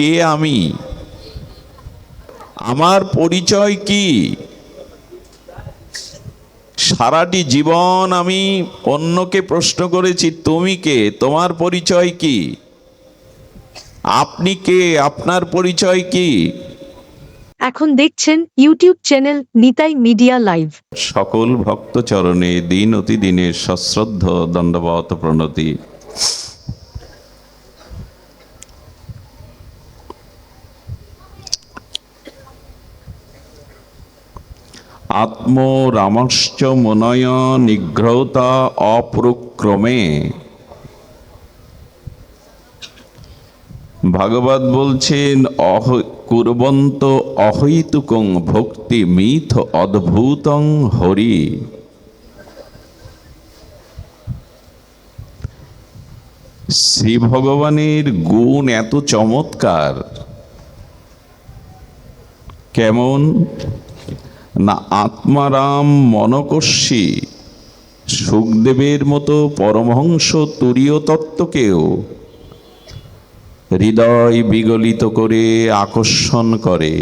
কে আমি, আমার পরিচয় কি? সারাটি জীবন আমি অন্যকে প্রশ্ন করেছি, তুমি কে, তোমার পরিচয় কি, আপনি কে, আপনার পরিচয় কি? এখন দেখছেন YouTube channel Nitai media live. সকল ভক্ত চরণে দিন অতি দিনের সশ্রদ্ধ দণ্ডবত প্রণতি। আত্মরামশ্চ মনয় নিগ্রহতা অপ্রক্রমে। ভাগবত বলছেন কুর্বন্ত অহৈতুকং ভক্তি মিথ অদ্ভুতং হরি। শ্রী ভগবানের গুণ এত চমৎকার, কেমন না আত্মারাম মনকর্ষী সুখদেবের মতো পরমহংস তুরীয় তত্ত্বকেও হৃদয় বিগলিত করে আকর্ষণ করে।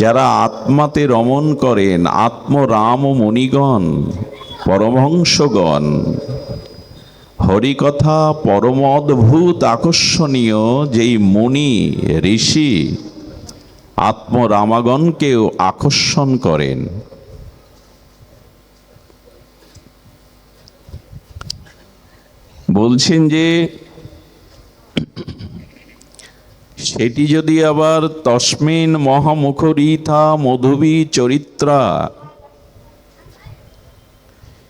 যারা আত্মাতে রমণ করেন, আত্মরাম ও মণিগণ, পরমহংসগণ, হরিকথা পরম অদ্ভুত আকর্ষণীয় যেই মুনি ঋষি আত্মরামাগণকেও আকর্ষণ করেন। বলছেন যে সেটি যদি আবার তস্মিন মহামুখরিথা মধুবী চরিত্রা,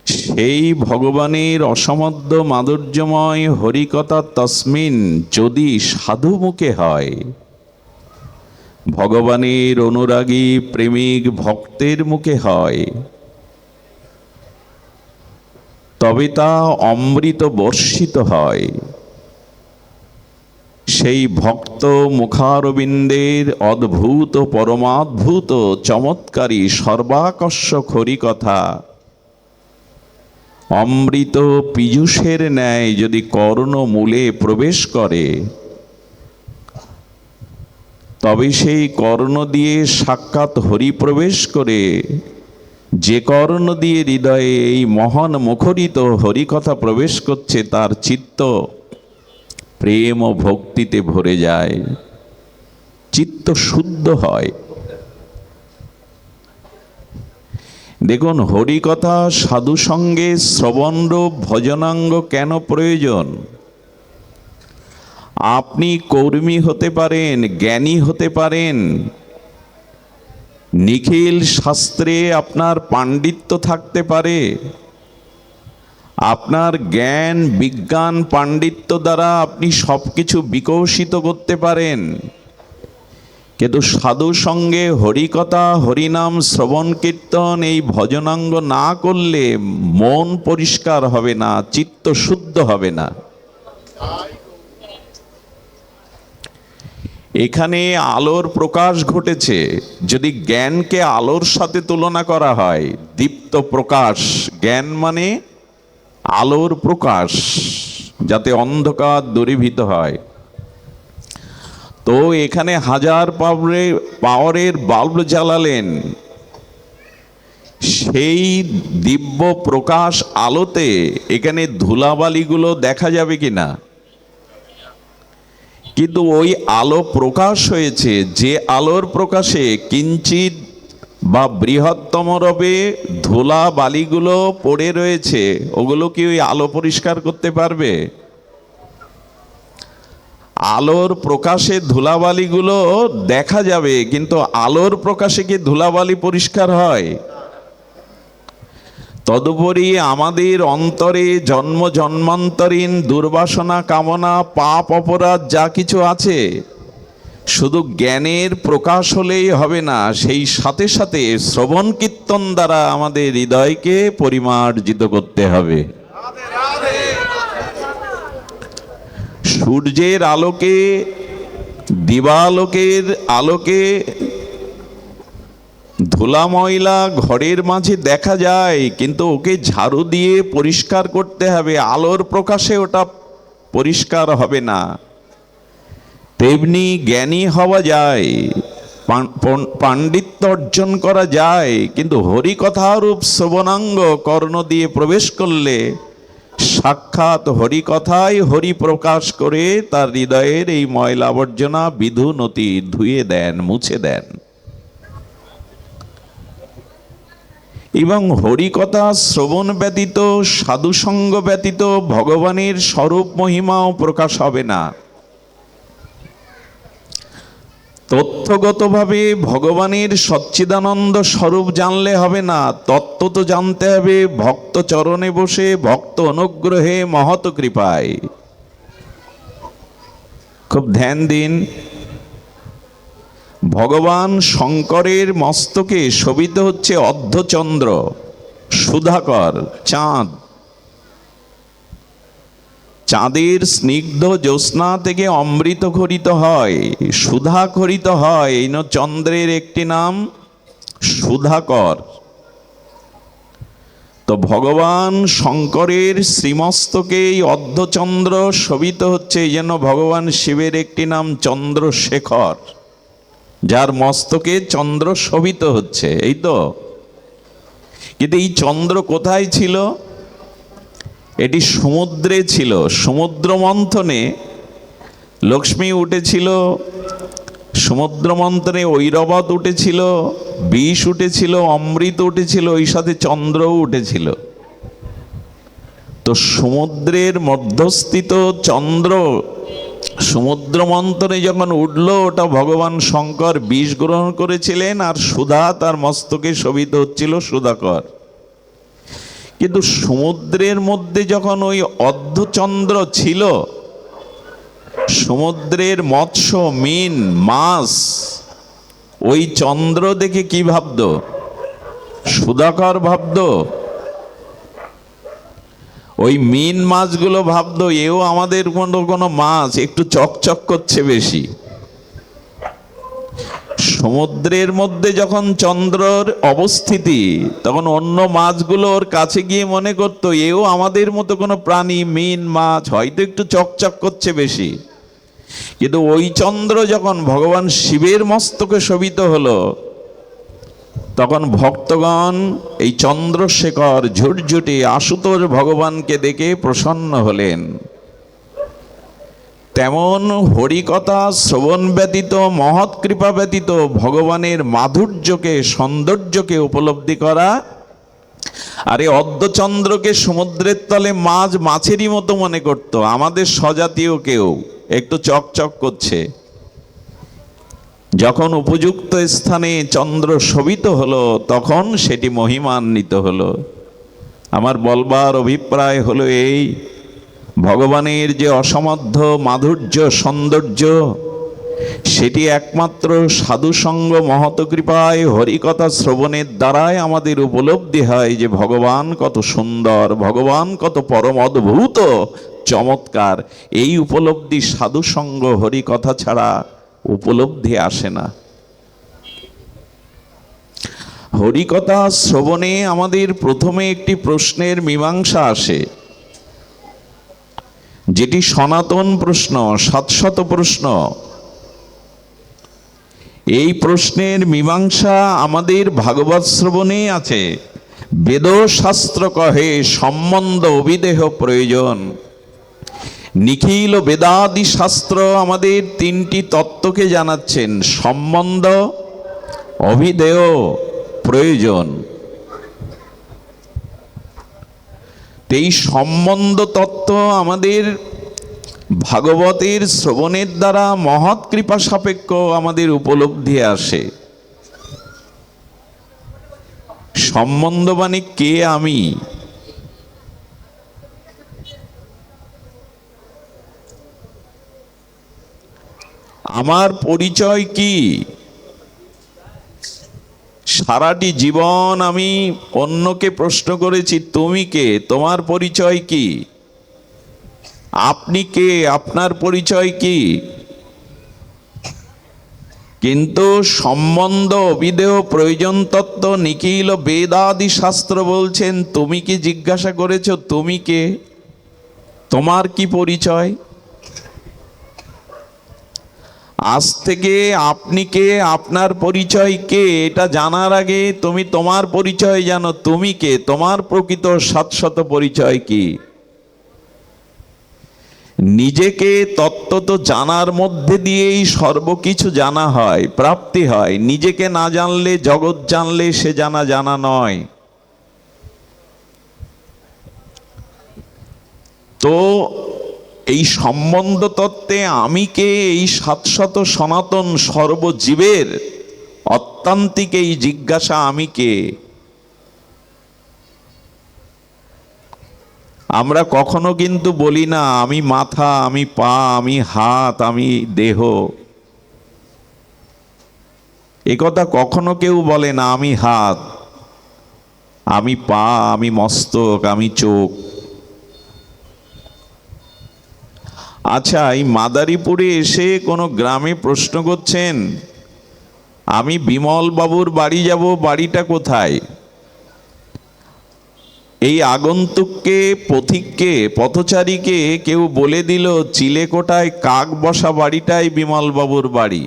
সেই ভগবানের অসমাদ্য মাধুর্যময় হরিকথা তস্মিন যদি সাধু মুখে হয়, ভগবানের অনুরাগী প্রেমিক ভক্তের মুখে হয়, তবে তা অমৃত বর্ষিত হয়। সেই ভক্ত মুখারবিন্দের অদ্ভুত পরমাদ্ভুত চমৎকারী সর্বাকর্ষক হরিকথা অমৃত পীযূষের ন্যায় যদি কর্ণমূলে প্রবেশ করে, তবে সেই কর্ণ দিয়ে সাক্ষাৎ হরি প্রবেশ করে, যে কর্ণ দিয়ে হৃদয়ে এই মহান মুখরিত হরিকথা প্রবেশ করছে, তার চিত্ত প্রেম ও ভক্তিতে ভরে যায়, চিত্ত শুদ্ধ হয়। দেখুন, হরিকথা সাধু সঙ্গে শ্রবণরূপ ভজনাঙ্গ কেন প্রয়োজন? আপনি কর্মী হতে পারেন, জ্ঞানী হতে পারেন, নিখিল শাস্ত্রে আপনার পাণ্ডিত্য থাকতে পারে, আপনার জ্ঞান বিজ্ঞান পাণ্ডিত্য দ্বারা আপনি সব কিছু বিকশিত করতে পারেন, কিন্তু সাধু সঙ্গে হরিকথা হরিনাম শ্রবণ কীর্তন এই ভজনাঙ্গ না করলে মন পরিষ্কার হবে না, চিত্ত শুদ্ধ হবে না। এখানে আলোর প্রকাশ ঘটেছে। যদি জ্ঞানকে আলোর সাথে তুলনা করা হয়, দীপ্ত প্রকাশ, জ্ঞান মানে আলোর প্রকাশ, যাতে অন্ধকার দূরীভূত হয়। তো এখানে 1000 পাওয়ারের বাল্ব জ্বালালেন, সেই দিব্য প্রকাশ আলোতে এখানে ধুলাবালিগুলো দেখা যাবে কিনা? কিন্তু ওই আলো প্রকাশ হয়েছে, যে আলোর প্রকাশে কিঞ্চিত বা বৃহত্তম রবে ধুলা বালিগুলো পড়ে রয়েছে, ওগুলো কি ওই আলো পরিষ্কার করতে পারবে? আলোর প্রকাশে ধুলাবালিগুলো দেখা যাবে, কিন্তু আলোর প্রকাশে কি ধুলাবালি পরিষ্কার হয়? তদুপরি আমাদের অন্তরে জন্ম জন্মান্তরীণ দুর্বাসনা, কামনা, পাপ, অপরাধ যা কিছু আছে, শুধু জ্ঞানের প্রকাশ হলেই হবে না, সেই সাথে সাথে শ্রবণ কীর্তন দ্বারা আমাদের হৃদয়কে পরিমার্জিত করতে হবে। সূর্যের আলোকে, দিবালোকের আলোকে ধুলা ময়লা ঘরের মাঝে দেখা যায়, কিন্তু ওকে ঝাড়ু দিয়ে পরিষ্কার করতে হবে। আলোর প্রকাশে ওটা পরিষ্কার হবে না। তেমনি জ্ঞানী হওয়া যায়, পাণ্ডিত্য অর্জন করা যায়, কিন্তু হরিকথারূপ শ্রবণাঙ্গ কর্ণ দিয়ে প্রবেশ করলে সাক্ষাৎ হরিকথায় হরি প্রকাশ করে তার হৃদয়ের এই ময়লা আবর্জনা বিধুনতি ধুয়ে দেন, মুছে দেন। এবং হরিকথা শ্রবণ ব্যতীত, সাধুসঙ্গ ব্যতীত ভগবানের স্বরূপ মহিমাও প্রকাশ হবে না। তথ্যগতভাবে ভগবানের সচ্চিদানন্দ স্বরূপ জানলে হবে না, তত্ত্ব তো জানতে হবে ভক্ত চরণে বসে, ভক্ত অনুগ্রহে, মহৎ কৃপায়। খুব ধ্যান দিন। ভগবান শঙ্করের মস্তকে শোভিত হচ্ছে অর্ধচন্দ্র, সুধাকর, চাঁদ। চাঁদের স্নিগ্ধ জ্যোৎস্না থেকে অমৃত খরিত হয়, সুধা খরিত হয়, এই চন্দ্রের একটি নাম সুধাকর। তো ভগবান শঙ্করের শ্রীমস্তকে এই অর্ধচন্দ্র শোভিত হচ্ছে, এই জন্য ভগবান শিবের একটি নাম চন্দ্রশেখর, যার মস্তকে চন্দ্র শোভিত হচ্ছে, এই তো। কিন্তু এই চন্দ্র কোথায় ছিল? এটি সমুদ্রে ছিল। সমুদ্র মন্থনে লক্ষ্মী উঠেছিল, সমুদ্র মন্থনে ঐরাবত উঠেছিল, বিষ উঠেছিল, অমৃত উঠেছিল, ওই সাথে চন্দ্রও উঠেছিল। তো সমুদ্রের মধ্যস্থিত চন্দ্র সমুদ্র মন্থনে যখন উঠল, ওটা ভগবান শঙ্কর বিষ গ্রহণ করেছিলেন, আর সুধা তার মস্তকে শোভিত হচ্ছিল, সুধাকর। কিন্তু সমুদ্রের মধ্যে যখন ওই অর্ধচন্দ্র ছিল, সমুদ্রের মৎস্য, মীন, মাছ ওই চন্দ্র দেখে কি ভাবত? সুধাকর ভাবত। ওই মীন মাছগুলো ভাবত এও আমাদের কোনো মাছ, একটু চকচক করছে বেশি। সমুদ্রের মধ্যে যখন চন্দ্রের অবস্থিতি, তখন অন্য মাছগুলো ওর কাছে গিয়ে মনে করতো এও আমাদের মতো কোনো প্রাণী, মীন, মাছ, হয়তো একটু চকচক করছে বেশি। কিন্তু ওই চন্দ্র যখন ভগবান শিবের মস্তকে শোভিত হলো, তখন ভক্তগণ এই চন্দ্রশেখর ঝুটঝুটে আশুতোষ ভগবানকে দেখে প্রসন্ন হলেন। তেমন হরিকথা শ্রবণ ব্যতীত, মহৎ কৃপা ব্যতীত ভগবানের মাধুর্যকে, সৌন্দর্যকে উপলব্ধি করা। আরে অর্ধচন্দ্রকে সমুদ্রের তলে মাছ মাছেরই মতো মনে করত, আমাদের স্বজাতীয় কেউ, একটু চকচক করছে। যখন উপযুক্ত স্থানে চন্দ্র শোভিত হলো, তখন সেটি মহিমান্বিত হলো। আমার বলবার অভিপ্রায় হলো এই, ভগবানের যে অসমাধ্য মাধুর্য, সৌন্দর্য, সেটি একমাত্র সাধুসঙ্গ, মহৎ কৃপায়, হরিকথা শ্রবণের দ্বারাই আমাদের উপলব্ধি হয় যে ভগবান কত সুন্দর, ভগবান কত পরম অদ্ভুত চমৎকার। এই উপলব্ধি সাধুসঙ্গ, হরিকথা ছাড়া উপলব্ধি আসে না। হরিকথা শ্রবণে আমাদের প্রথমে একটি প্রশ্নের মীমাংসা আসে, যেটি সনাতন প্রশ্ন, শাশ্বত প্রশ্ন। এই প্রশ্নের মীমাংসা আমাদের ভাগবত শ্রবণে আছে। বেদশাস্ত্র কহে সম্বন্ধ অভিদেহ প্রয়োজন। নিখিল বেদাদি শাস্ত্র আমাদের তিনটি তত্ত্বকে জানাচ্ছেন, সম্বন্ধ, অভিধেয়, প্রয়োজন। এই সম্বন্ধ তত্ত্ব আমাদের ভাগবতের শ্রবণের দ্বারা মহৎ কৃপা সাপেক্ষ আমাদের উপলব্ধি আসে। সম্বন্ধ মানে কে আমি, আমার পরিচয় কি। সারাটি জীবন আমি অন্যকে প্রশ্ন করেছি তুমি কে, তোমার পরিচয় কি, আপনি কে, আপনার পরিচয় কি। কিন্তু সম্বন্ধ, অভিধেয়, প্রয়োজন তত্ত্ব, নিখিল বেদাদি শাস্ত্র বলছেন তুমি কি জিজ্ঞাসা করেছো, তুমি কে, তোমার কি পরিচয়। আজ থেকে আপনি কে, আপনার পরিচয় কে, এটা জানার আগে তুমি তোমার পরিচয় জানো। তুমি কে, তোমার প্রকৃত শাশ্বত পরিচয় কি। নিজেকে তত্ত্বত জানার মধ্যে দিয়েই সর্বকিছু জানা হয়, প্রাপ্তি হয়। নিজেকে না জানলে, জগৎ জানলে সে জানা জানা নয়। তো এই সম্বন্ধ তত্ত্বে আমি কে, এই শাশ্বত সনাতন সর্বজীবের অত্যান্তিক এই জিজ্ঞাসা আমি কে। আমরা কখনো কিন্তু বলি না আমি মাথা, আমি পা, আমি হাত, আমি দেহ। এ কথা কখনো কেউ বলে না। আমি হাত, আমি পা, আমি মস্তক, আমি চোখ। আচ্ছা, এই মাদারীপুরে এসে কোনো গ্রামে প্রশ্ন করছেন আমি বিমল বাবুর বাড়ি যাব, বাড়িটা কোথায়? এই আগন্তুককে, পথিককে, পথচারীকে কেউ বলে দিল চিলেকোটায় কাক বসা বাড়িটাই বিমল বাবুর বাড়ি।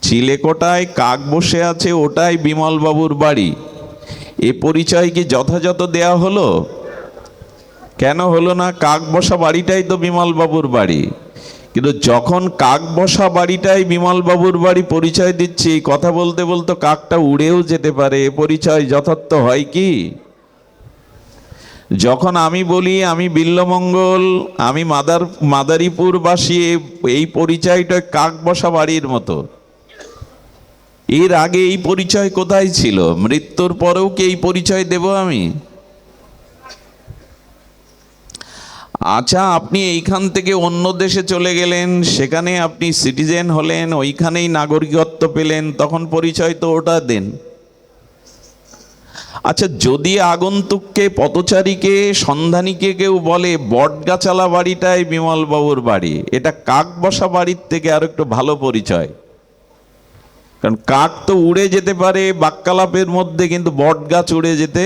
চিলেকোটায় কাক বসে আছে, ওটাই বিমল বাবুর বাড়ি। এ পরিচয় কি যথাযথ দেয়া হলো? কেন হলো না? কাক বসা বাড়িটাই তো বিমল বাবুর বাড়ি। কিন্তু যখন কাক বসা বাড়িটাই বিমল বাবুর বাড়ি পরিচয় দিচ্ছি, কথা বলতে বলতে কাকটা উড়েও যেতে পারে। এ পরিচয় যথার্থ হয় কি? যখন আমি বলি আমি বিল্লমঙ্গল, আমি মাদারীপুরবাসী, এই পরিচয়টা কাক বসা বাড়ির মতো। এর আগে এই পরিচয় কোথায় ছিল? মৃত্যুর পরেও কি এই পরিচয় দেব আমি? আচ্ছা, আপনি এইখান থেকে অন্য দেশে চলে গেলেন, সেখানে আপনি সিটিজেন হলেন, ওইখানেই নাগরিকত্ব পেলেন, তখন পরিচয় তো ওটা দেন। আচ্ছা, যদি আগন্তুককে, পথচারীকে, সন্ধানীকে কেউ বলে বটগাছালা বাড়িটাই বিমল বাবুর বাড়ি, এটা কাক বসা বাড়ির থেকে আর একটু ভালো পরিচয়। কারণ কাক তো উড়ে যেতে পারে বাক্যালাপের মধ্যে, কিন্তু বটগাছ উড়ে যেতে।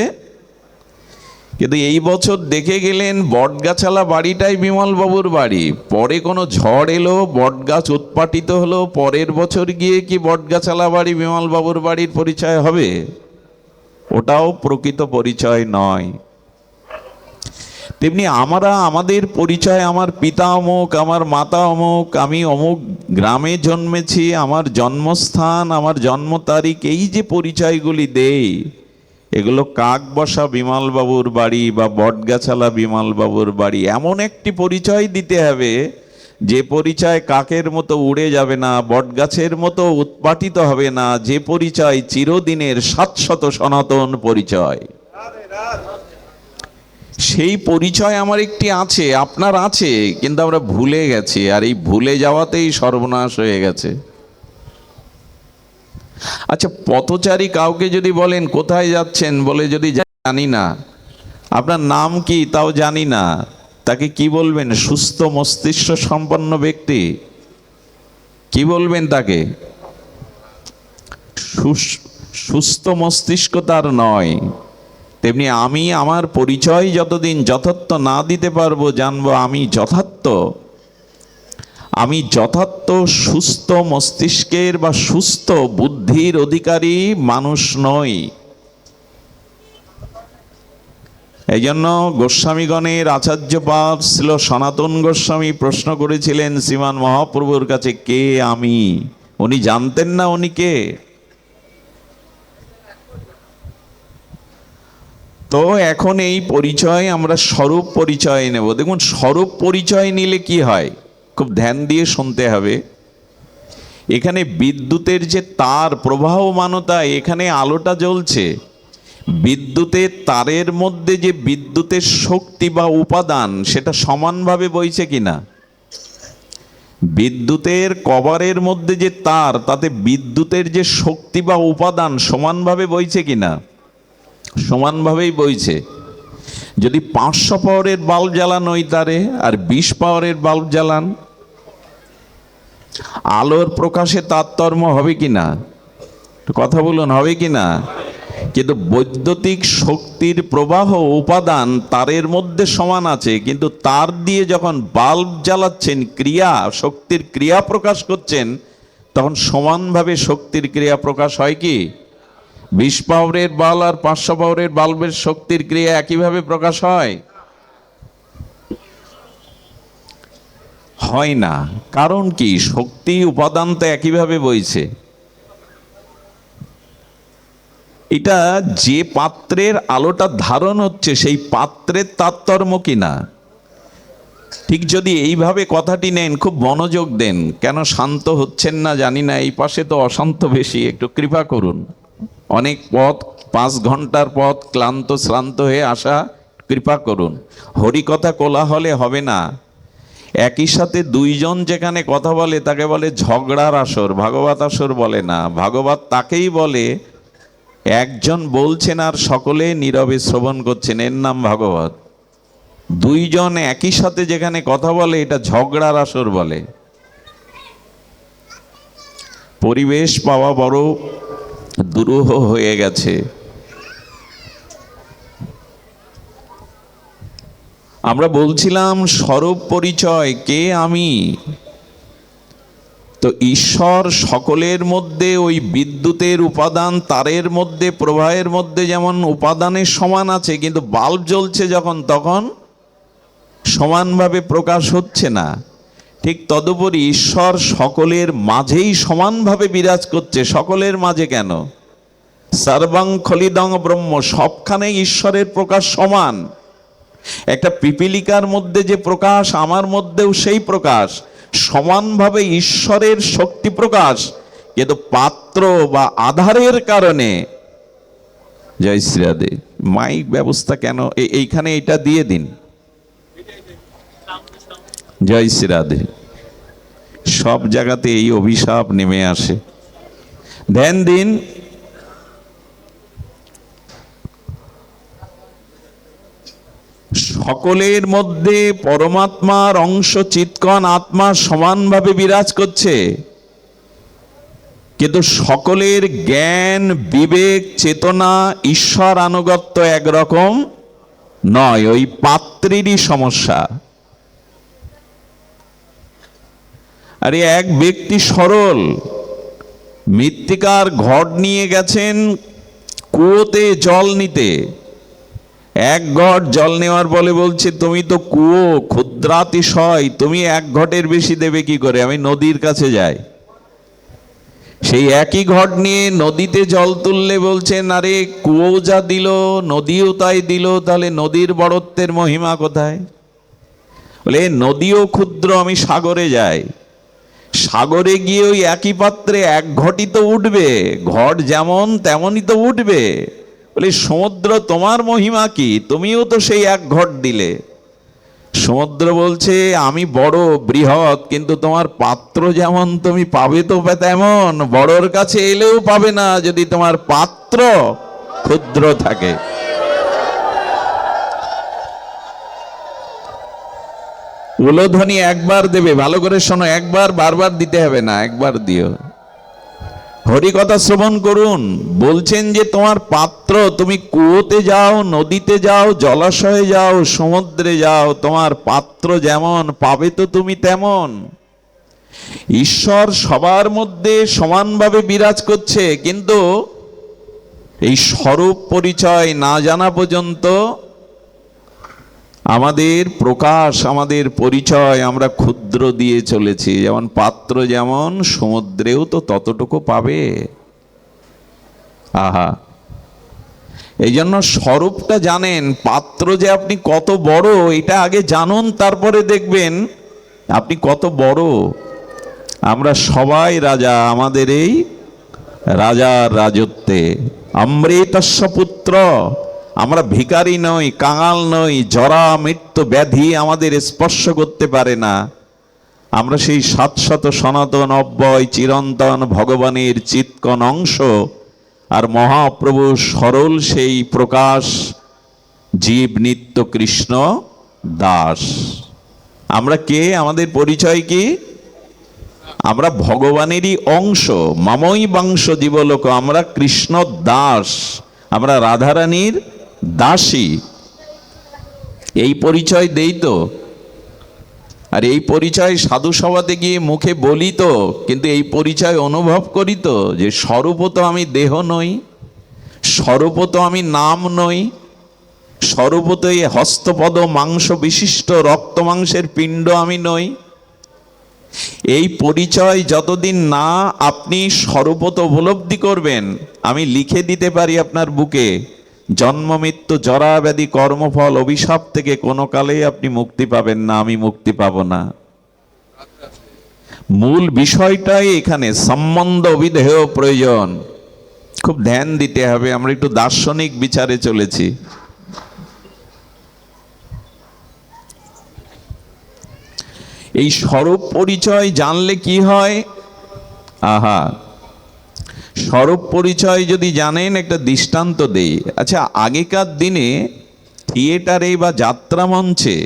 কিন্তু এই বছর দেখে গেলেন বটগাছালা বাড়িটাই বিমল বাবুর বাড়ি। পরে কোনো ঝড় এলো, বটগাছ উৎপাটিত হলো, পরের বছর গিয়ে কি বটগাছালা বাড়ি বিমল বাবুর বাড়ির পরিচয় হবে? ওটাও প্রকৃত পরিচয় নয়। তেমনি আমরা আমাদের পরিচয়, আমার পিতা অমুক, আমার মাতা অমুক, আমি অমুক গ্রামে জন্মেছি, আমার জন্মস্থান, আমার জন্ম তারিখ, এই যে পরিচয়গুলি দেই, এগুলো কাক বসা বিমল বাবুর বাড়ি বা বটগাছালা বিমল বাবুর বাড়ি, এমন একটি পরিচয় দিতে হবে যে পরিচয় কাকের মতো উড়ে যাবে না, বটগাছের মতো উৎপাটিত হবে না, যে পরিচয় চিরদিনের শাশ্বত সনাতন পরিচয়। সেই পরিচয় আমার একটি আছে, আপনার আছে, কিন্তু আমরা ভুলে গেছি। আর এই ভুলে যাওয়াতেই সর্বনাশ হয়ে গেছে। আচ্ছা, পথচারী কাউকে যদি বলেন কোথায় যাচ্ছেন, বলে যদি জানি না, আপনার নাম কি তাও জানি না, তাকে কি বলবেন? সুস্থ মস্তিষ্ক সম্পন্ন ব্যক্তি। কি বলবেন তাকে? সুস্থ মস্তিষ্ক তার নয়। তেমনি আমি আমার পরিচয় যতদিন যথার্থ না দিতে পারবো, জানবো আমি যথার্থ সুস্থ মস্তিষ্কের বা সুস্থ বুদ্ধির অধিকারী মানুষ নই। এই জন্য গোস্বামীগণের আচার্যপাদ ছিল সনাতন গোস্বামী প্রশ্ন করেছিলেন শ্রীমান মহাপ্রভুর কাছে, কে আমি? উনি জানতেন না উনি কে। তো এখন এই পরিচয় আমরা স্বরূপ পরিচয় নেব। দেখুন, স্বরূপ পরিচয় নিলে কি হয়, খুব ধ্যান দিয়ে শুনতে হবে। এখানে বিদ্যুতের যে তার প্রবাহমানতা, এখানে আলোটা জ্বলছে, বিদ্যুতের তারের মধ্যে যে বিদ্যুতের শক্তি বা উপাদান, সেটা সমানভাবে বইছে কিনা? বিদ্যুতের কভারের মধ্যে যে তার, তাতে বিদ্যুতের যে শক্তি বা উপাদান সমানভাবে বইছে কিনা? সমানভাবেই বইছে। যদি 500 পাওয়ারের বাল্ব জ্বালান ওই তারে, আর 20 পাওয়ারের বাল্ব জ্বালান, আলোর প্রকাশে তারতম্য হবে কিনা? কথা বলুন, হবে কিনা? কিন্তু বৈদ্যুতিক শক্তির প্রবাহ উপাদান তারের মধ্যে সমান আছে, কিন্তু তার দিয়ে যখন বাল্ব জ্বালাচ্ছেন, ক্রিয়া শক্তির ক্রিয়া প্রকাশ করছেন, তখন সমানভাবে শক্তির ক্রিয়া প্রকাশ হয় কি? 20 পাওয়ারের বাল্ব আর 500 পাওয়ারের বাল্বের শক্তির ক্রিয়া একইভাবে প্রকাশ হয়? হয় না। কারণ কি? শক্তি উপাদান তো একইভাবে বইছে। এটা যে পাত্রের আলোটা ধারণ হচ্ছে সেই পাত্রের তারতম্য কিনা। ঠিক যদি এইভাবে কথাটি নেন, খুব মনোযোগ দেন। কেন শান্ত হচ্ছেন না জানি না, এই পাশে তো অশান্ত বেশি, একটু কৃপা করুন। অনেক পথ, 5 ঘন্টার পথ, ক্লান্ত শ্রান্ত হয়ে আসা, কৃপা করুন। হরিকথা কোলাহলে হবে না। একই সাথে 2 জন যেখানে কথা বলে তাকে বলে ঝগড়ার আসর, ভাগবত আসর বলে না। ভাগবত তাকেই বলে একজন বলছেন আর সকলে নীরবে শ্রবণ করছেন, এর নাম ভাগবত। 2 জন একই সাথে যেখানে কথা বলে এটা ঝগড়ার আসর বলে। পরিবেশ পাওয়া বড় দুরূহ হয়ে গেছে। আমরা বলছিলাম স্বরূপ পরিচয়, কে আমি। তো ঈশ্বর সকলের মধ্যে, ওই বিদ্যুতের উপাদান তারের মধ্যে, প্রবাহের মধ্যে যেমন উপাদানের সমান আছে, কিন্তু বাল্ব জ্বলছে যখন, তখন সমানভাবে প্রকাশ হচ্ছে না। ঠিক তদুপরি ঈশ্বর সকলের মাঝেই সমানভাবে বিরাজ করছে। সকলের মাঝে কেন? সর্বং খলিদং ব্রহ্ম, সবখানে ঈশ্বরের প্রকাশ সমান। একটা পিপীলিকার মধ্যে যে প্রকাশ, আমার মধ্যেও সেই প্রকাশ, সমানভাবে ঈশ্বরের শক্তি প্রকাশ। কিন্তু পাত্র বা আধারের কারণে, জয় শ্রী রাধে, মাইক ব্যবস্থা কেন এইখানে এটা দিয়ে দিন। জয় শ্রী রাধে। সব জায়গাতে এই অভিশাপ নেমে আসে, ধ্যান দিন। সকলের মধ্যে পরমাত্মার অংশ চিৎকণ আত্মা সমানভাবে বিরাজ করছে, কিন্তু সকলের জ্ঞান, বিবেক, চেতনা, ঈশ্বর আনুগত্য একরকম নয়। ওই পাত্রেরই সমস্যা। আরে এক ব্যক্তি সরল মৃত্তিকার ঘট নিয়ে গেছেন কুয়োতে জল নিতে। 1 ঘট জল নেওয়ার বলে বলছে, তুমি তো কুয়ো, ক্ষুদ্রাতিশয়, তুমি 1 ঘটের বেশি দেবে কি করে? আমি নদীর কাছে যাই। সেই একই ঘট নিয়ে নদীতে জল তুললে বলছেন, আরে কুয়ো যা দিল নদীও তাই দিল, তাহলে নদীর বড়ত্বের মহিমা কোথায়? বলে নদীও ক্ষুদ্র, আমি সাগরে যাই। সাগরে গিয়ে ওই একই পাত্রে 1 ঘটই তো উঠবে, ঘট যেমন তেমনই তো উঠবে। বলে সমুদ্র, তোমার মহিমা কি? তুমিও তো সেই 1 ঘট দিলে। সমুদ্র বলছে, আমি বড় বৃহৎ, কিন্তু তোমার পাত্র যেমন, তুমি পাবে তো তেমন। বড়র কাছে এলেও পাবে না যদি তোমার পাত্র ক্ষুদ্র থাকে। উলোধ্বনি 1 বার দেবে, ভালো করে শোনো, 1 বার, বারবার দিতে হবে না, 1 বার দিও। হরিকথা শ্রবণ করুন। বলছেন যে তোমার পাত্র, তুমি কুয়োতে যাও, নদীতে যাও, জলাশয়ে যাও, সমুদ্রে যাও, তোমার পাত্র যেমন, পাবে তো তুমি তেমন। ঈশ্বর সবার মধ্যে সমানভাবে বিরাজ করছে, কিন্তু এই স্বরূপ পরিচয় না জানা পর্যন্ত আমাদের প্রকাশ, আমাদের পরিচয় আমরা ক্ষুদ্র দিয়ে চলেছি। যেমন পাত্র যেমন, সমুদ্রেও তো ততটুকু পাবে। আহা, এই জন্য স্বরূপটা জানেন, পাত্র যে আপনি কত বড় এটা আগে জানুন, তারপরে দেখবেন আপনি কত বড়। আমরা সবাই রাজা, আমাদের এই রাজার রাজত্বে। অমৃতস্য পুত্র, আমরা ভিখারি নই, কাঙাল নই, জরা মৃত্যু ব্যাধি আমাদের স্পর্শ করতে পারে না। আমরা সেই 700 সনাতন অব্যয় চিরন্তন ভগবানের চিৎকণ অংশ, আর মহাপ্রভু সরল সেই প্রকাশ, জীব নিত্য কৃষ্ণ দাস। আমরা কে? আমাদের পরিচয় কি? আমরা ভগবানেরই অংশ। মামই বাংশ জীবলোক, আমরা কৃষ্ণ দাস। আমরা রাধারানীর দাসী, এই পরিচয় দেই তো। আর এই পরিচয় সাধু সভাতে গিয়ে মুখে বলি তো, কিন্তু এই পরিচয় অনুভব করি তো যে স্বরূপত আমি দেহ নই, স্বরূপত আমি নাম নই, স্বরূপত এই হস্তপদ মাংস বিশিষ্ট রক্ত মাংসের পিণ্ড আমি নই। এই পরিচয় যতদিন না আপনি স্বরূপত উপলব্ধি করবেন, আমি লিখে দিতে পারি আপনার বুকে, জন্ম মৃত্যু জরা ব্যাধি কর্মফল অভিশাপ থেকে কোনো কালেই আপনি মুক্তি পাবেন না, আমি মুক্তি পাবো না। মূল বিষয়টাই এখানে সম্বন্ধ অভিধেয় প্রয়োজন, খুব ধ্যান দিতে হবে। আমরা একটু দার্শনিক বিচারে চলেছি। এই স্বরূপ পরিচয় জানলে কি হয়? আহা, স্বরূপ পরিচয় যদি জানেন, একটা দৃষ্টান্ত দেই। আচ্ছা, আগেকার দিনে থিয়েটারে বা যাত্রা মঞ্চে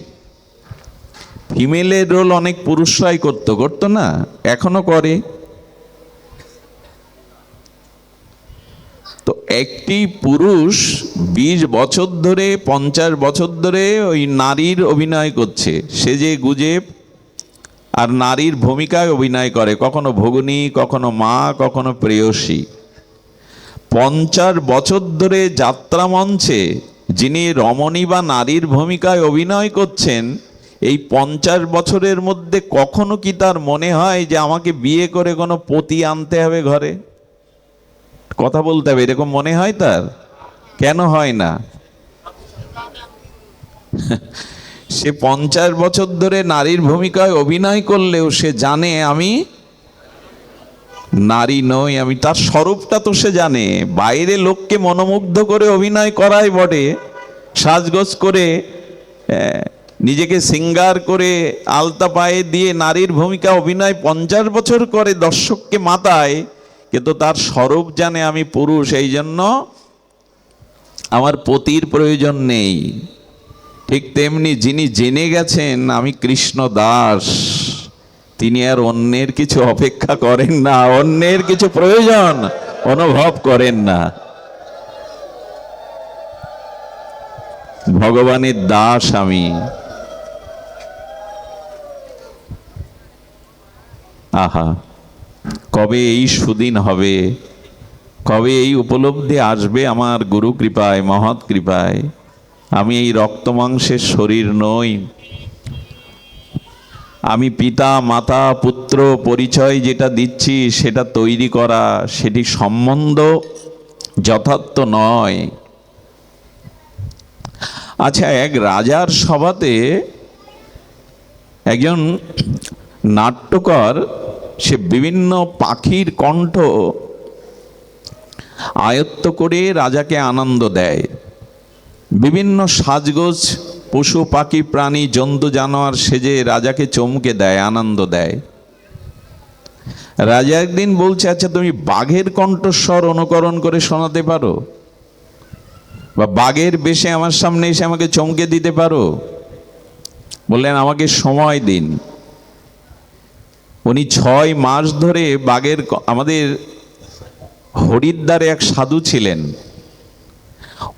ফিমেলের রোল অনেক পুরুষরাই করতো না? এখনো করে। তো একটি পুরুষ 20 বছর ধরে 50 বছর ধরে ওই নারীর অভিনয় করছে, সেজে গুজে, আর নারীর ভূমিকায় অভিনয় করে, কখনো ভগিনী, কখনো মা, কখনো প্রেয়সী। 50 বছর ধরে যাত্রা মঞ্চে যিনি রমণী বা নারীর ভূমিকায় অভিনয় করছেন, এই 50 বছরের মধ্যে কখনো কি তার মনে হয় যে আমাকে বিয়ে করে কোনো পতি আনতে হবে ঘরে, কথা বলতে হবে, এরকম মনে হয় তার? কেন হয় না? সে 50 বছর ধরে নারীর ভূমিকায় অভিনয় করলেও সে জানে আমি নারী নই, আমি তার স্বরূপটা তো সে জানে। বাইরে লোককে মনোমুগ্ধ করে অভিনয় করাই বটে, সাজগোজ করে নিজেকে সিঙ্গার করে আলতা পায়ে দিয়ে নারীর ভূমিকা অভিনয় 50 বছর করে দর্শককে মাতায়, কিন্তু তার স্বরূপ জানে আমি পুরুষ, এই জন্য আমার পতির প্রয়োজন নেই। ঠিক তেমনি যিনি জেনে গেছেন আমি কৃষ্ণ দাস, তিনি আর অন্যের কিছু অপেক্ষা করেন না, অন্যের কিছু প্রয়োজন অনুভব করেন না। ভগবানের দাস আমি। আহা, কবে এই সুদিন হবে, কবে এই উপলব্ধি আসবে আমার গুরু কৃপায়, মহৎ কৃপায়। আমি এই রক্ত মাংসের শরীর নই, আমি পিতা মাতা পুত্র পরিচয় যেটা দিচ্ছি সেটা তৈরি করা, সেটি সম্বন্ধ যথার্থ নয়। আচ্ছা, এক রাজার সভাতে একজন নাট্যকার, সে বিভিন্ন পাখির কণ্ঠ আয়ত্ত করে রাজাকে আনন্দ দেয়, বিভিন্ন সাজগোজ পশু পাখি প্রাণী জন্তু জানোয়ার সেজে রাজাকে চমকে দেয়, আনন্দ দেয়। রাজা একদিন বলছে, আচ্ছা তুমি বাঘের কণ্ঠস্বর অনুকরণ করে শোনাতে পারো, বা বাঘের বেশে আমার সামনে এসে আমাকে চমকে দিতে পারো? বললেন আমাকে সময় দিন। উনি 6 মাস ধরে বাঘের, আমাদের হরিদ্বারে এক সাধু ছিলেন,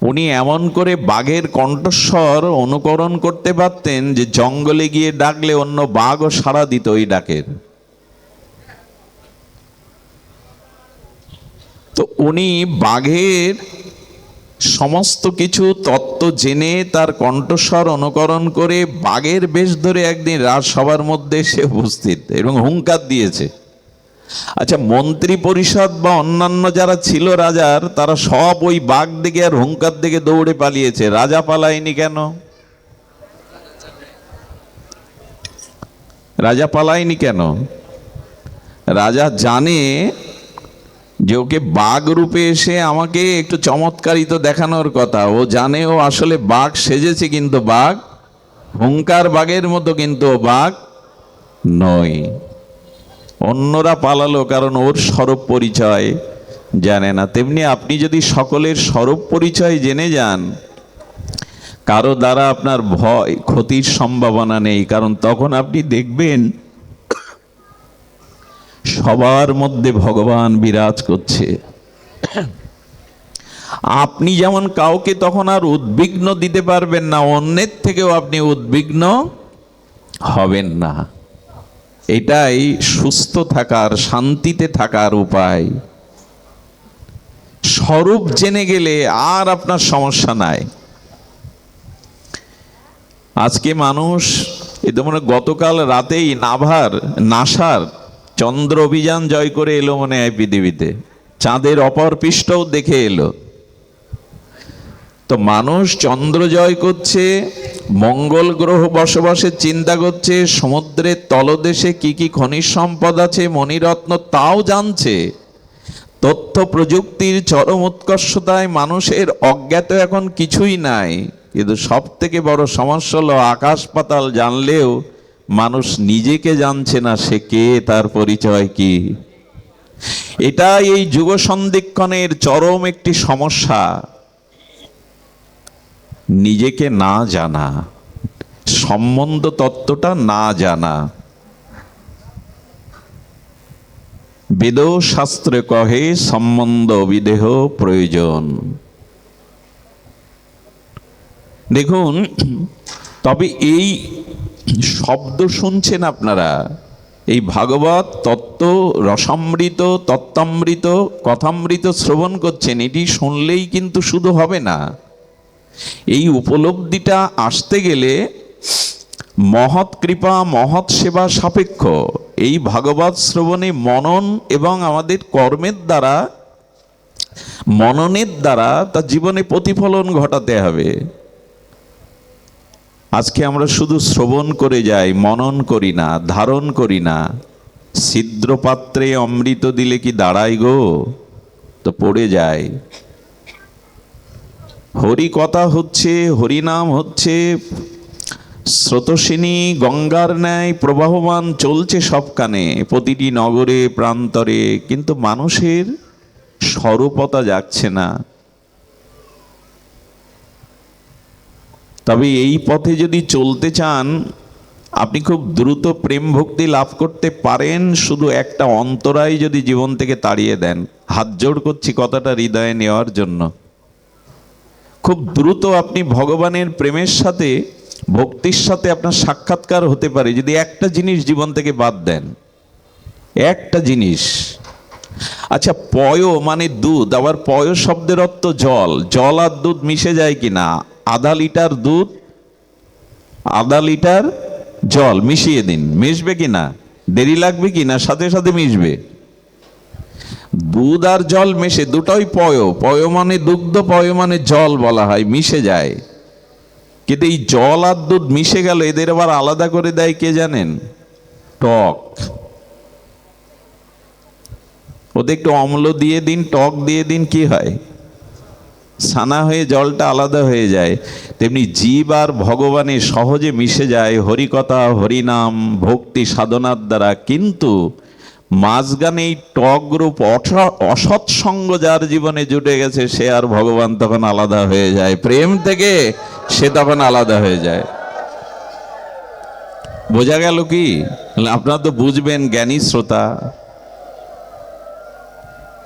উনি এমন করে বাঘের কণ্ঠস্বর অনুকরণ করতে পারতেন যে জঙ্গলে গিয়ে ডাকলে অন্য বাঘও সাড়া দিত ওই ডাকের। তো উনি বাঘের সমস্ত কিছু তত্ত্ব জেনে তার কণ্ঠস্বর অনুকরণ করে বাঘের বেশ ধরে একদিন রাজসভার মধ্যে সে উপস্থিত এবং হুঙ্কার দিয়েছে। আচ্ছা, মন্ত্রী পরিষদ বা অন্যান্য যারা ছিল রাজার, তারা সব ওই বাঘ দেখে আর হুঙ্কার দেখে দৌড়ে পালিয়েছে। রাজা পালায়নি কেন? রাজা পালায়নি কেন? রাজা জানে যে ওকে বাঘ রূপে এসে আমাকে একটু চমৎকারিত দেখানোর কথা। ও জানে ও আসলে বাঘ সেজেছে, কিন্তু বাঘ হুঙ্কার বাঘের মতো, কিন্তু বাঘ নয়। অন্যরা পালালো কারণ ওর স্বরূপ পরিচয় জানে না। তেমনি আপনি যদি সকলের স্বরূপ পরিচয় জেনে যান, কারো দ্বারা আপনার ভয় ক্ষতির সম্ভাবনা নেই, কারণ তখন আপনি দেখবেন সবার মধ্যে ভগবান বিরাজ করছে। আপনি যেমন কাউকে তখন আর উদ্বিগ্ন দিতে পারবেন না, অন্যের থেকেও আপনি উদ্বিগ্ন হবেন না। এটাই সুস্থ থাকার, শান্তিতে থাকার উপায়। স্বরূপ জেনে গেলে আর আপনার সমস্যা নাই। আজকে মানুষ মনে গতকাল রাতেই নাসার চন্দ্র অভিযান জয় করে এলো মনে হয় পৃথিবীতে, চাঁদের অপর পৃষ্ঠও দেখে এলো। তো মানুষ চন্দ্র জয় করছে, মঙ্গল গ্রহ বসবাসের চিন্তা করছে, সমুদ্রের তলদেশে কি কি খনিজ সম্পদ আছে, মণিরত্ন, তাও জানছে। তথ্য প্রযুক্তির চরম উৎকর্ষতায় মানুষের অজ্ঞাত এখন কিছুই নাই। কিন্তু সব থেকে বড় সমস্যা হলো আকাশ পাতাল জানলেও মানুষ নিজেকে জানছে না, সে কে, তার পরিচয় কি। এটা এই যুগ সন্ধিক্ষণের চরম একটি সমস্যা, নিজেকে না জানা, সম্বন্ধ তত্ত্বটা না জানা। বেদ শাস্ত্রে কহে সম্বন্ধ বিদেহ প্রয়োজন। দেখুন, তবে এই শব্দ শুনছেন আপনারা, এই ভাগবত তত্ত্ব, রসামৃত, তত্ত্বামৃত, কথামৃত শ্রবণ করছেন, এটি শুনলেই কিন্তু শুধু হবে না। এই উপলব্ধিটা আসতে গেলে মহৎ কৃপা, মহৎ সেবা সাপেক্ষ। এই ভাগবত শ্রবণে মনন এবং আমাদের কর্মের দ্বারা, মননের দ্বারা তার জীবনে প্রতিফলন ঘটাতে হবে। আজকে আমরা শুধু শ্রবণ করে যাই, মনন করি না, ধারণ করি না। ছিদ্র পাত্রে অমৃত দিলে কি দাঁড়ায় গো, তো পড়ে যায়। হরি কথা হচ্ছে, হরিনাম হচ্ছে, স্রোতস্বিনী গঙ্গার ন্যায় প্রবাহমান চলছে সবখানে, প্রতিটি নগরে প্রান্তরে, কিন্তু মানুষের স্বরূপতা যাচ্ছে না। তবে এই পথে যদি চলতে চান, আপনি খুব দ্রুত প্রেম ভক্তি লাভ করতে পারেন, শুধু একটা অন্তরায় যদি জীবন থেকে তাড়িয়ে দেন। হাত জোড় করছি কথাটা হৃদয়ে নেওয়ার জন্য। খুব দ্রুত আপনি ভগবানের প্রেমের সাথে, ভক্তির সাথে আপনার সাক্ষাৎকার হতে পারে যদি একটা জিনিস জীবন থেকে বাদ দেন। একটা জিনিস। আচ্ছা, পয় মানে দুধ, আবার পয় শব্দের অর্থ জল। জল আর দুধ মিশে যায় কিনা? আধা লিটার দুধ, আধা লিটার জল মিশিয়ে দিন, মিশবে কিনা? দেরি লাগবে কিনা? সাথে সাথে মিশবে। দুধ আর জল মেশে, দুটোই পয়। পয় মানে দুগ্ধ, পয় মানে জল বলা হয়, মিশে যায়। কিন্তু এই জল আর দুধ মিশে গেল, এদের আবার আলাদা করে দেয় কে জানেন? টক। ওদের একটু অম্ল দিয়ে দিন, টক দিয়ে দিন, কি হয়? ছানা হয়ে জলটা আলাদা হয়ে যায়। তেমনি জীব আর ভগবানে সহজে মিশে যায় হরিকথা, হরিনাম, ভক্তি সাধনার দ্বারা। কিন্তু মাঝখানে এই টক রূপ অসৎসঙ্গ যার জীবনে জুটে গেছে, সে আর ভগবান তখন আলাদা হয়ে যায়, প্রেম থেকে সে তখন আলাদা হয়ে যায়। বোঝা গেল কি? আপনারা তো বুঝবেন, জ্ঞানী শ্রোতা।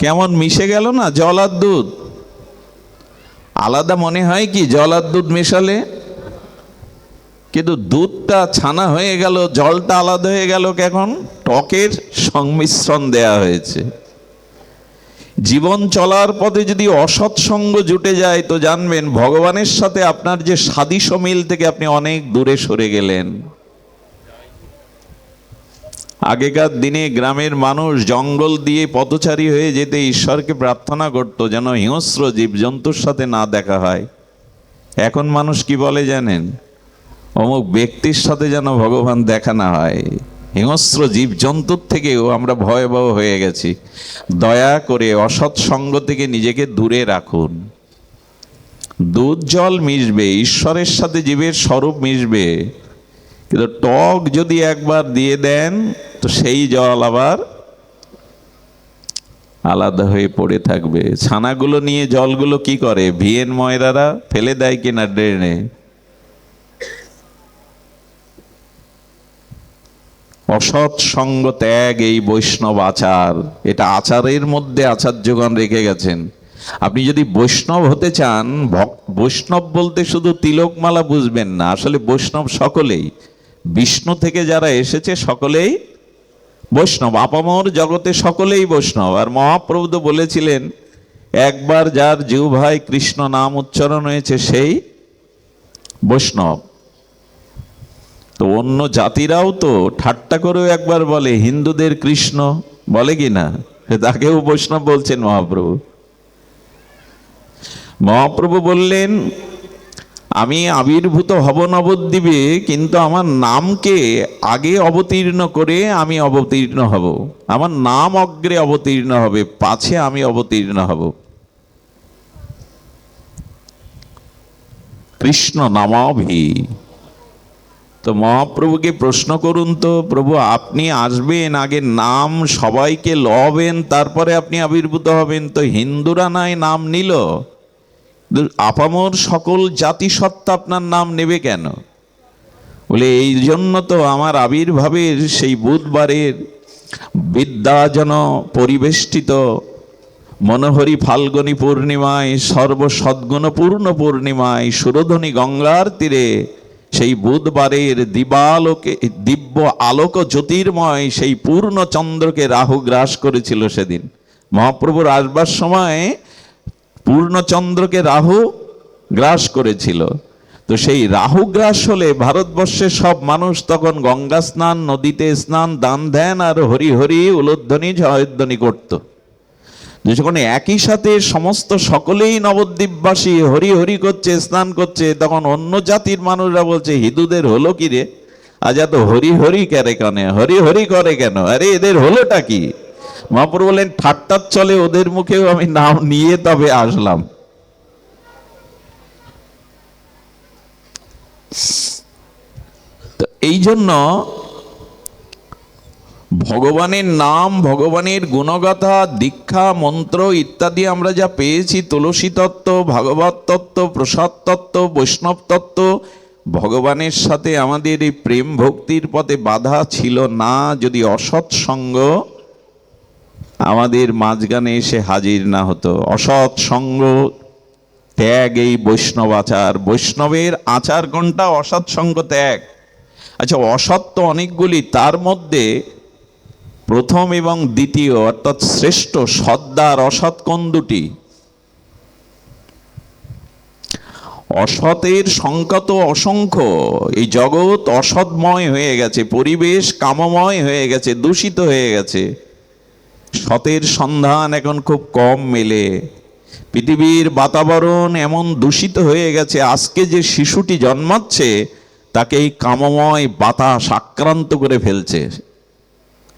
কেমন মিশে গেল না জল আর দুধ? আলাদা মনে হয় কি জল আর দুধ মেশালে? কিন্তু দুধটা ছানা হয়ে গেল, জলটা আলাদা হয়ে গেল। এখন টকের সংমিশ্রণ দেয়া হয়েছে। জীবন চলার পথে যদি অসৎসঙ্গ জুটে যায়, তো জানবেন ভগবানের সাথে আপনার যে সাদৃশ্য মিল থেকে আপনি অনেক দূরে সরে গেলেন। আগেকার দিনে গ্রামের মানুষ জঙ্গল দিয়ে পথচারী হয়ে যেতে ঈশ্বরকে প্রার্থনা করত যেন হিংস্র জীবজন্তুর সাথে না দেখা হয়। এখন মানুষ কি বলে জানেন? অমুক ব্যক্তির সাথে যেন ভগবান দেখা না হয়। হিংস্র জীবজন্তুর থেকেও আমরা ভয়াবহ হয়ে গেছি। দয়া করে অসৎসঙ্গ থেকে নিজেকে দূরে রাখুন। দুধ জল মিশবে, ঈশ্বরের সাথে জীবের স্বরূপ মিশবে, কিন্তু টক যদি একবার দিয়ে দেন, তো সেই জল আবার আলাদা হয়ে পড়ে থাকবে। ছানাগুলো নিয়ে জলগুলো কি করে? ভিয়েন ময়রারা ফেলে দেয় কিনা ড্রেনে? অসৎ সঙ্গ ত্যাগ এই বৈষ্ণব আচার। এটা আচারের মধ্যে আচার্যগণ রেখে গেছেন। আপনি যদি বৈষ্ণব হতে চান, বৈষ্ণব বলতে শুধু তিলকমালা বুঝবেন না, আসলে বৈষ্ণব সকলেই, বিষ্ণু থেকে যারা এসেছে সকলেই বৈষ্ণব, আপামর জগতে সকলেই বৈষ্ণব। আর মহাপ্রভু তো বলেছিলেন, একবার যার জিহ্বায় কৃষ্ণ নাম উচ্চারণ হয়েছে সেই বৈষ্ণব। তো অন্য জাতিরাও তো ঠাট্টা করেও একবার বলে হিন্দুদের কৃষ্ণ, বলে কি না? তাকেও বৈষ্ণব বলছেন মহাপ্রভু। মহাপ্রভু বললেন, আমি আবির্ভূত হব নবদ্বীপে, কিন্তু আমার নামকে আগে অবতীর্ণ করে আমি অবতীর্ণ হব। আমার নাম অগ্রে অবতীর্ণ হবে, পাছে আমি অবতীর্ণ হব। কৃষ্ণ নামাভি। তো মহাপ্রভুকে প্রশ্ন করুন তো, প্রভু আপনি আসবেন, আগে নাম সবাইকে লবেন, তারপরে আপনি আবির্ভূত হবেন। তো হিন্দুরা নাই নাম নিল, আপামর সকল জাতিসত্তা আপনার নাম নেবে কেন? বলে এই জন্য তো আমার আবির্ভাবের সেই বুধবারের বিদ্যাজন পরিবেষ্টিত মনোহরি ফাল্গুনী পূর্ণিমায়, সর্বসদ্গুণপূর্ণ পূর্ণিমায়, সুরধনী গঙ্গার তীরে সেই বুধবারের দিবালোকে দিব্য আলোক জ্যোতির্ময় সেই পূর্ণ চন্দ্রকে রাহু গ্রাস করেছিল সেদিন। মহাপ্রভুর আসবার সময় পূর্ণচন্দ্রকে রাহু গ্রাস করেছিল। তো সেই রাহু গ্রাস হলে ভারতবর্ষের সব মানুষ তখন গঙ্গা স্নান, নদীতে স্নান, দান ধ্যান আর হরি হরি উলোধ্বনি জয়ধ্বনি করত। যখন একই সাথে সমস্ত সকলেই নবদ্বীপবাসী হরি হরি করছে, স্নান করছে, তখন অন্য জাতির মানুষরা বলছে হিন্দুদের হলো কি রে, আজ এত হরি হরি করে কেন, হরি হরি করে কেন, আরে এদের হলোটা কি? মহাপ্রভু বলেন, ঠাট্টার চলে ওদের মুখেও আমি নাম নিয়ে তবে আসলাম। তো এই জন্য ভগবানের নাম, ভগবানের গুণগাথা, দীক্ষা, মন্ত্র ইত্যাদি আমরা যা পেয়েছি, তুলসী তত্ত্ব, ভাগবত তত্ত্ব, প্রসাদ তত্ত্ব, বৈষ্ণব তত্ত্ব, ভগবানের সাথে আমাদের এই প্রেম ভক্তির পথে বাধা ছিল না যদি অসৎসঙ্গ আমাদের মাঝখানে এসে হাজির না হতো। অসৎসঙ্গ ত্যাগ এই বৈষ্ণব আচার। বৈষ্ণবের আচার কোনটা? অসৎসঙ্গ ত্যাগ। আচ্ছা, অসৎ তো অনেকগুলি, তার মধ্যে প্রথম এবং দ্বিতীয় অর্থাৎ শ্রেষ্ঠ সদ্দার অসৎ কোন দুটি? অসতের সংখ্যা তো অসংখ্য। এই জগৎ অসৎময় হয়ে গেছে, পরিবেশ কামময় হয়ে গেছে, দূষিত হয়ে গেছে। সতের সন্ধান এখন খুব কম মেলে। পৃথিবীর বাতাবরণ এমন দূষিত হয়ে গেছে, আজকে যে শিশুটি জন্মাচ্ছে তাকে এই কামময় বাতাস আক্রান্ত করে ফেলছে।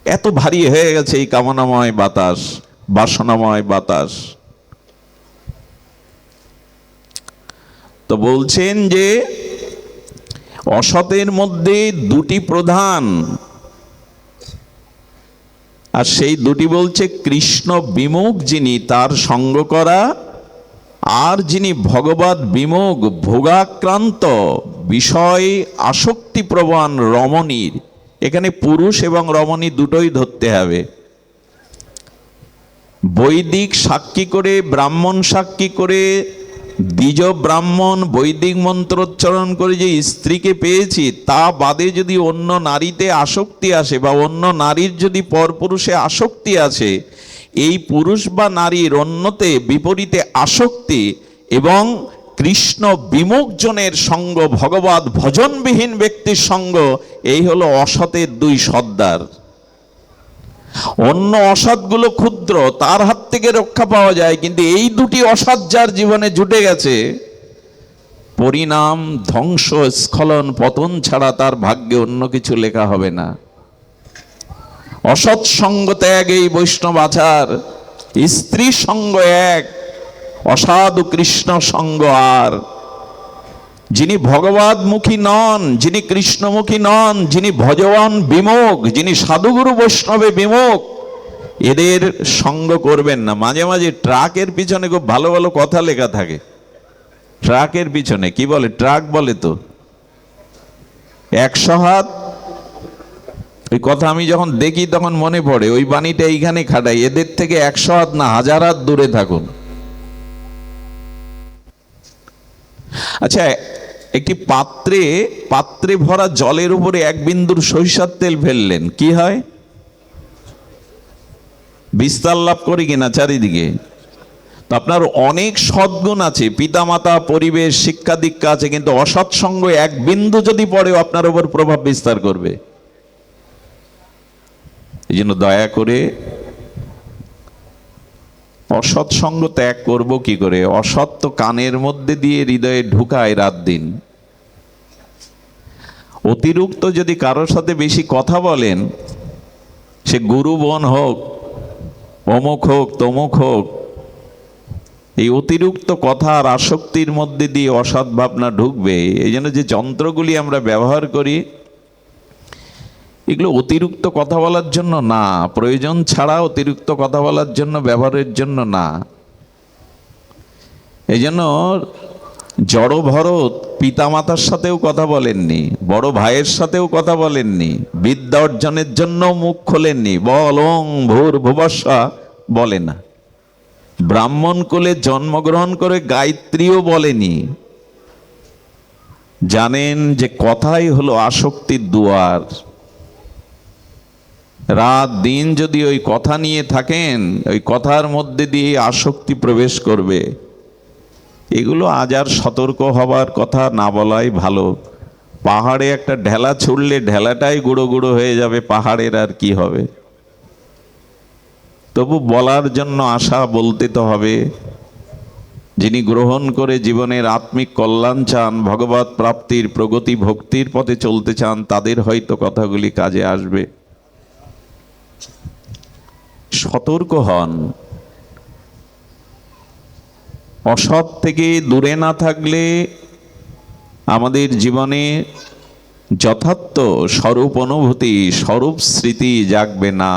এত ভারী হয়ে গেছে এই কামনাময় বাতাস, বাসনাময় বাতাস। তো বলছেন যে অসতের মধ্যে দুটি প্রধান, আর সেই দুটি বলছে কৃষ্ণ বিমুখ যিনি তার সঙ্গ করা, আর যিনি ভগবত বিমুখ ভোগাক্রান্ত বিষয় আসক্তি প্রবণ রমণীর। এখানে পুরুষ এবং রমণী দুটোই ধরতে হবে। বৈদিক সাক্ষী করে, ব্রাহ্মণ সাক্ষী করে, দ্বিজ ব্রাহ্মণ বৈদিক মন্ত্রোচ্চারণ করে যে স্ত্রীকে পেয়েছি, তা বাদে যদি অন্য নারীতে আসক্তি আসে বা অন্য নারীর যদি পরপুরুষে আসক্তি আছে, এই পুরুষ বা নারীর অন্যতে বিপরীতে আসক্তি এবং কৃষ্ণ বিমুখ জনের সঙ্গ, ভগবত ভজনবিহীন ব্যক্তির সঙ্গ, এই হলো অসতের দুই সর্দার। অন্য অসৎগুলো ক্ষুদ্র, তার হাত থেকে রক্ষা পাওয়া যায়, কিন্তু এই দুটি অসৎ যার জীবনে জুটে গেছে, পরিণাম ধ্বংস, স্খলন, পতন ছাড়া তার ভাগ্যে অন্য কিছু লেখা হবে না। অসৎ সঙ্গ ত্যাগ এই বৈষ্ণব আচার। স্ত্রী সঙ্গ এক, অসাধু কৃষ্ণ সঙ্গ আর। যিনি ভগবতমুখী নন, যিনি কৃষ্ণমুখী নন, যিনি ভগবান বিমুখ, যিনি সাধুগুরু বৈষ্ণবে বিমুখ, এদের সঙ্গ করবেন না। মাঝে মাঝে ট্রাকের পিছনে খুব ভালো ভালো কথা লেখা থাকে। ট্রাকের পিছনে কি বলে? ট্রাক বলে তো 100 হাত। ওই কথা আমি যখন দেখি তখন মনে পড়ে, ওই বাণীটা এইখানে খাটাই, এদের থেকে 100 হাত না 1000 হাত দূরে থাকুন। আচ্ছা, একটি পাত্রে ভরা জলের উপরে এক বিন্দুর সরিষার তেল ফেললেন, কি হয়? বিস্তার লাভ করে কিনা চারিদিকে? তো আপনার অনেক সদ্গুণ আছে, পিতামাতা, পরিবেশ, শিক্ষা দীক্ষা আছে, কিন্তু অসৎসঙ্গ এক বিন্দু যদি পড়েও আপনার উপর প্রভাব বিস্তার করবে। এই জন্য দয়া করে অসৎ সঙ্গ ত্যাগ করব কি করে? অসৎ তো কানের মধ্যে দিয়ে হৃদয়ে ঢুকায় রাত দিন। অতিরিক্ত যদি কারোর সাথে বেশি কথা বলেন, সে গুরু বোন হোক, অমুক হোক, তমুক হোক, এই অতিরিক্ত কথা আর আসক্তির মধ্যে দিয়ে অসৎ ভাবনা ঢুকবে। এই জন্য যে যন্ত্রগুলি আমরা ব্যবহার করি, এগুলো অতিরিক্ত কথা বলার জন্য না, প্রয়োজন ছাড়া অতিরিক্ত কথা বলার জন্য, ব্যবহারের জন্য না। এই জন্য জড় ভরত পিতামাতার সাথেও কথা বলেননি, বড় ভাইয়ের সাথেও কথা বলেননি, বিদ্যা অর্জনের জন্য মুখ খোলেননি, বলং ভূর ভুবস্বা বলে না। ব্রাহ্মণ কুলে জন্মগ্রহণ করে গায়ত্রীও বলেনি। জানেন যে কথাই হলো আসক্তির দুয়ার। রাত দিন যদি ওই কথা নিয়ে থাকেন, ওই কথার মধ্যে দিয়ে আসক্তি প্রবেশ করবে। এগুলো আজ আর সতর্ক হবার কথা না বলাই ভালো। পাহাড়ে একটা ঢেলা ছুড়লে ঢেলাটাই গুঁড়ো গুঁড়ো হয়ে যাবে, পাহাড়ের আর কি হবে? তবু বলার জন্য আশা, বলতে তো হবে। যিনি গ্রহণ করে জীবনের আত্মিক কল্যাণ চান, ভগবত প্রাপ্তির, প্রগতি, ভক্তির পথে চলতে চান, তাদের হয়তো কথাগুলি কাজে আসবে। সতর্ক হন। অসৎ থেকে দূরে না থাকলে আমাদের জীবনে যথার্থ স্বরূপ অনুভূতি, স্বরূপ স্মৃতি জাগবে না।